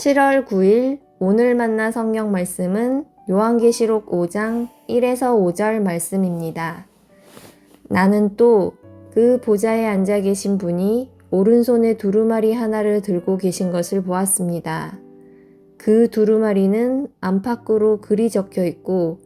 7월 9일 오늘 만나 성경 말씀은 요한계시록 5장 1에서 5절 말씀입니다. 나는 또 그 보좌에 앉아 계신 분이 오른손에 두루마리 하나를 들고 계신 것을 보았습니다. 그 두루마리는 안팎으로 글이 적혀 있고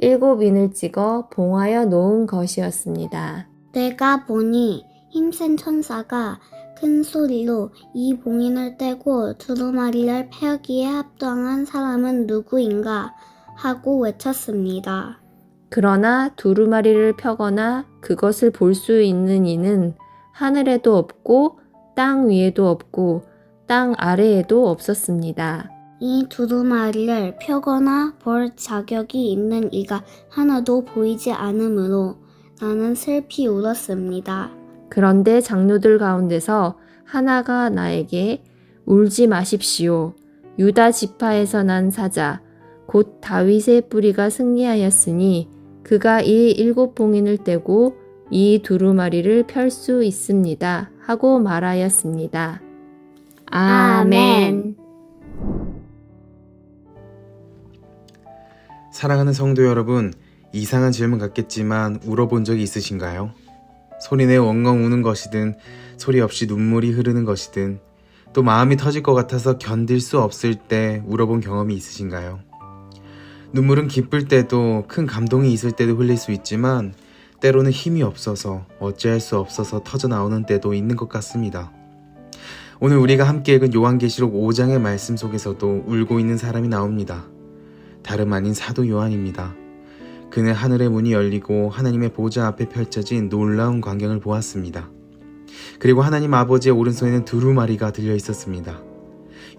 7인을 찍어 봉하여 놓은 것이었습니다. 내가 보니 힘센 천사가 큰 소리로 이 봉인을 떼고 두루마리를 패기에 합당한 사람은 누구인가 하고 외쳤습니다. 그러나 두루마리를 펴거나 그것을 볼 수 있는 이는 하늘에도 없고 땅 위에도 없고 땅 아래에도 없었습니다. 이 두루마리를 펴거나 볼 자격이 있는 이가 하나도 보이지 않으므로 나는 슬피 울었습니다. 그런데 장로들 가운데서 하나가 나에게 울지 마십시오. 유다 지파에서 난 사자 곧 다윗의 뿌리가 승리하였으니 그가 이 7봉인을 떼고 이 두루마리를 펼 수 있습니다. 하고 말하였습니다. 아멘. 사랑하는 성도 여러분, 이상한 질문 같겠지만 울어본 적이 있으신가요? 소리내 엉엉 우는 것이든 소리 없이 눈물이 흐르는 것이든 또 마음이 터질 것 같아서 견딜 수 없을 때 울어본 경험이 있으신가요? 눈물은 기쁠 때도 큰 감동이 있을 때도 흘릴 수 있지만 때로는 힘이 없어서 어찌할 수 없어서 터져 나오는 때도 있는 것 같습니다. 오늘 우리가 함께 읽은 요한계시록 5장의 말씀 속에서도 울고 있는 사람이 나옵니다. 다름 아닌 사도 요한입니다. 그는 하늘의 문이 열리고 하나님의 보좌 앞에 펼쳐진 놀라운 광경을 보았습니다. 그리고 하나님 아버지의 오른손에는 두루마리가 들려 있었습니다.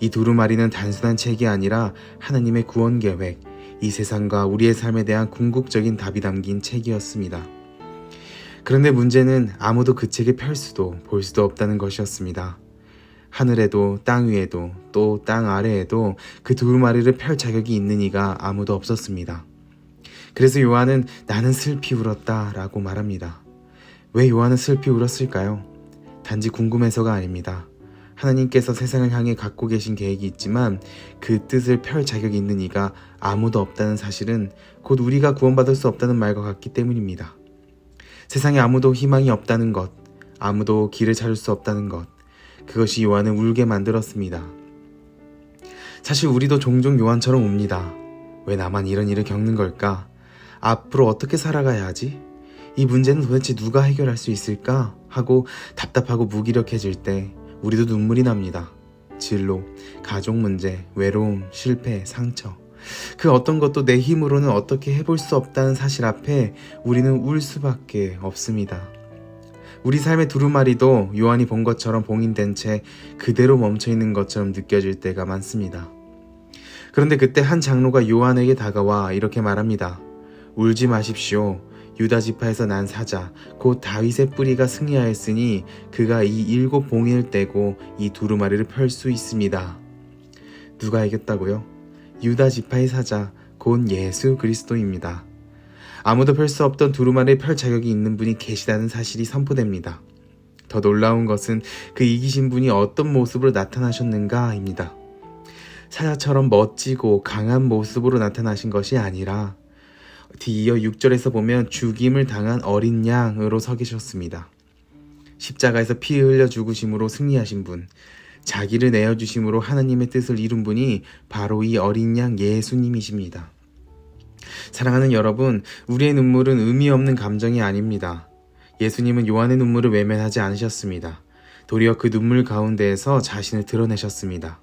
이 두루마리는 단순한 책이 아니라 하나님의 구원 계획, 이 세상과 우리의 삶에 대한 궁극적인 답이 담긴 책이었습니다. 그런데 문제는 아무도 그 책을 펼 수도 볼 수도 없다는 것이었습니다. 하늘에도 땅 위에도 또 땅 아래에도 그 두루마리를 펼 자격이 있는 이가 아무도 없었습니다. 그래서 요한은 나는 슬피 울었다 라고 말합니다. 왜 요한은 슬피 울었을까요? 단지 궁금해서가 아닙니다. 하나님께서 세상을 향해 갖고 계신 계획이 있지만 그 뜻을 펼 자격이 있는 이가 아무도 없다는 사실은 곧 우리가 구원받을 수 없다는 말과 같기 때문입니다. 세상에 아무도 희망이 없다는 것, 아무도 길을 찾을 수 없다는 것, 그것이 요한을 울게 만들었습니다. 사실 우리도 종종 요한처럼 웁니다. 왜 나만 이런 일을 겪는 걸까? 앞으로 어떻게 살아가야 하지? 이 문제는 도대체 누가 해결할 수 있을까? 하고 답답하고 무기력해질 때 우리도 눈물이 납니다. 진로, 가족 문제, 외로움, 실패, 상처. 그 어떤 것도 내 힘으로는 어떻게 해볼 수 없다는 사실 앞에 우리는 울 수밖에 없습니다. 우리 삶의 두루마리도 요한이 본 것처럼 봉인된 채 그대로 멈춰있는 것처럼 느껴질 때가 많습니다. 그런데 그때 한 장로가 요한에게 다가와 이렇게 말합니다. 울지 마십시오. 유다 지파에서 난 사자 곧 다윗의 뿌리가 승리하였으니 그가 이 7봉인을 떼고 이 두루마리를 펼 수 있습니다. 누가 이겼다고요? 유다 지파의 사자 곧 예수 그리스도입니다. 아무도 펼 수 없던 두루마리를 펼 자격이 있는 분이 계시다는 사실이 선포됩니다. 더 놀라운 것은 그 이기신 분이 어떤 모습으로 나타나셨는가입니다. 사자처럼 멋지고 강한 모습으로 나타나신 것이 아니라 뒤이어 6절에서 보면 죽임을 당한 어린 양으로 서 계셨습니다. 십자가에서 피 흘려 죽으심으로 승리하신 분, 자기를 내어주심으로 하나님의 뜻을 이룬 분이 바로 이 어린 양 예수님이십니다. 사랑하는 여러분, 우리의 눈물은 의미 없는 감정이 아닙니다. 예수님은 요한의 눈물을 외면하지 않으셨습니다. 도리어 그 눈물 가운데에서 자신을 드러내셨습니다.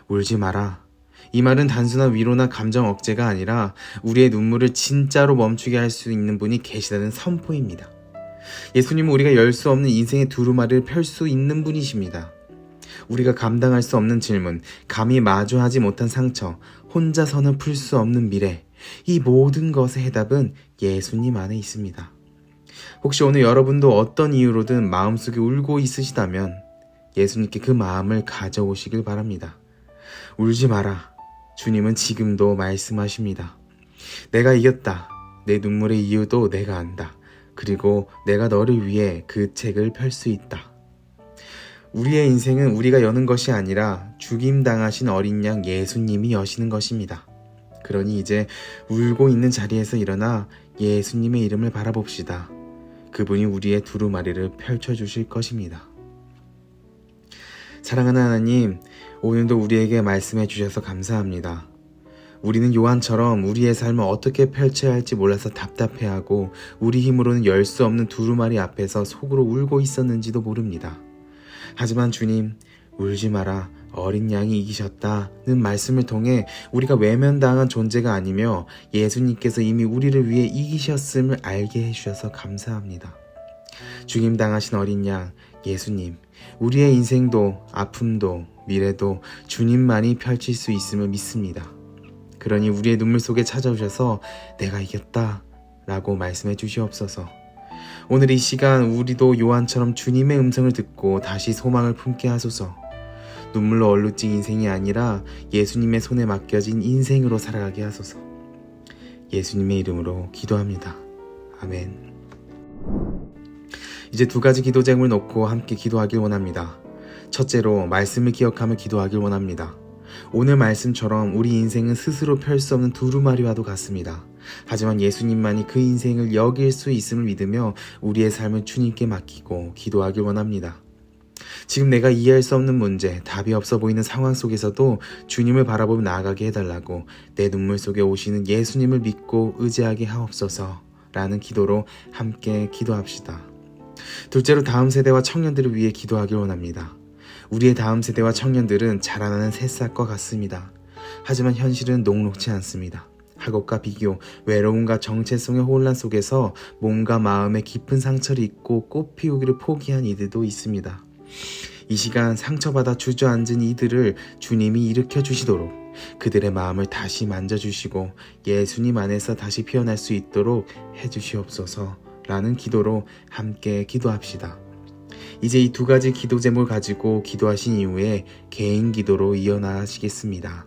울지 마라. 이 말은 단순한 위로나 감정 억제가 아니라 우리의 눈물을 진짜로 멈추게 할 수 있는 분이 계시다는 선포입니다. 예수님은 우리가 열 수 없는 인생의 두루마리를 펼 수 있는 분이십니다. 우리가 감당할 수 없는 질문, 감히 마주하지 못한 상처, 혼자서는 풀 수 없는 미래, 이 모든 것의 해답은 예수님 안에 있습니다. 혹시 오늘 여러분도 어떤 이유로든 마음속에 울고 있으시다면 예수님께 그 마음을 가져오시길 바랍니다. 울지 마라. 주님은 지금도 말씀하십니다. 내가 이겼다. 내 눈물의 이유도 내가 안다. 그리고 내가 너를 위해 그 책을 펼 수 있다. 우리의 인생은 우리가 여는 것이 아니라 죽임당하신 어린 양 예수님이 여시는 것입니다. 그러니 이제 울고 있는 자리에서 일어나 예수님의 이름을 바라봅시다. 그분이 우리의 두루마리를 펼쳐주실 것입니다. 사랑하는 하나님, 오늘도 우리에게 말씀해 주셔서 감사합니다. 우리는 요한처럼 우리의 삶을 어떻게 펼쳐야 할지 몰라서 답답해하고 우리 힘으로는 열 수 없는 두루마리 앞에서 속으로 울고 있었는지도 모릅니다. 하지만 주님, 울지 마라, 어린 양이 이기셨다는 말씀을 통해 우리가 외면당한 존재가 아니며 예수님께서 이미 우리를 위해 이기셨음을 알게 해주셔서 감사합니다. 죽임당하신 어린 양 예수님, 우리의 인생도 아픔도 미래도 주님만이 펼칠 수 있음을 믿습니다. 그러니 우리의 눈물 속에 찾아오셔서 내가 이겼다 라고 말씀해 주시옵소서. 오늘 이 시간 우리도 요한처럼 주님의 음성을 듣고 다시 소망을 품게 하소서. 눈물로 얼룩진 인생이 아니라 예수님의 손에 맡겨진 인생으로 살아가게 하소서. 예수님의 이름으로 기도합니다. 아멘. 이제 두 가지 기도 제목을 놓고 함께 기도하길 원합니다. 첫째로 말씀을 기억하며 기도하길 원합니다. 오늘 말씀처럼 우리 인생은 스스로 펼 수 없는 두루마리와도 같습니다. 하지만 예수님만이 그 인생을 여길 수 있음을 믿으며 우리의 삶을 주님께 맡기고 기도하길 원합니다. 지금 내가 이해할 수 없는 문제, 답이 없어 보이는 상황 속에서도 주님을 바라보며 나아가게 해달라고 내 눈물 속에 오시는 예수님을 믿고 의지하게 하옵소서 라는 기도로 함께 기도합시다. 둘째로 다음 세대와 청년들을 위해 기도하길 원합니다. 우리의 다음 세대와 청년들은 자라나는 새싹과 같습니다. 하지만 현실은 녹록지 않습니다. 학업과 비교, 외로움과 정체성의 혼란 속에서 몸과 마음에 깊은 상처를 입고 꽃 피우기를 포기한 이들도 있습니다. 이 시간 상처받아 주저앉은 이들을 주님이 일으켜 주시도록 그들의 마음을 다시 만져주시고 예수님 안에서 다시 피어날 수 있도록 해주시옵소서 라는 기도로 함께 기도합시다. 이제 이 두 가지 기도 제목을 가지고 기도하신 이후에 개인 기도로 이어나가시겠습니다.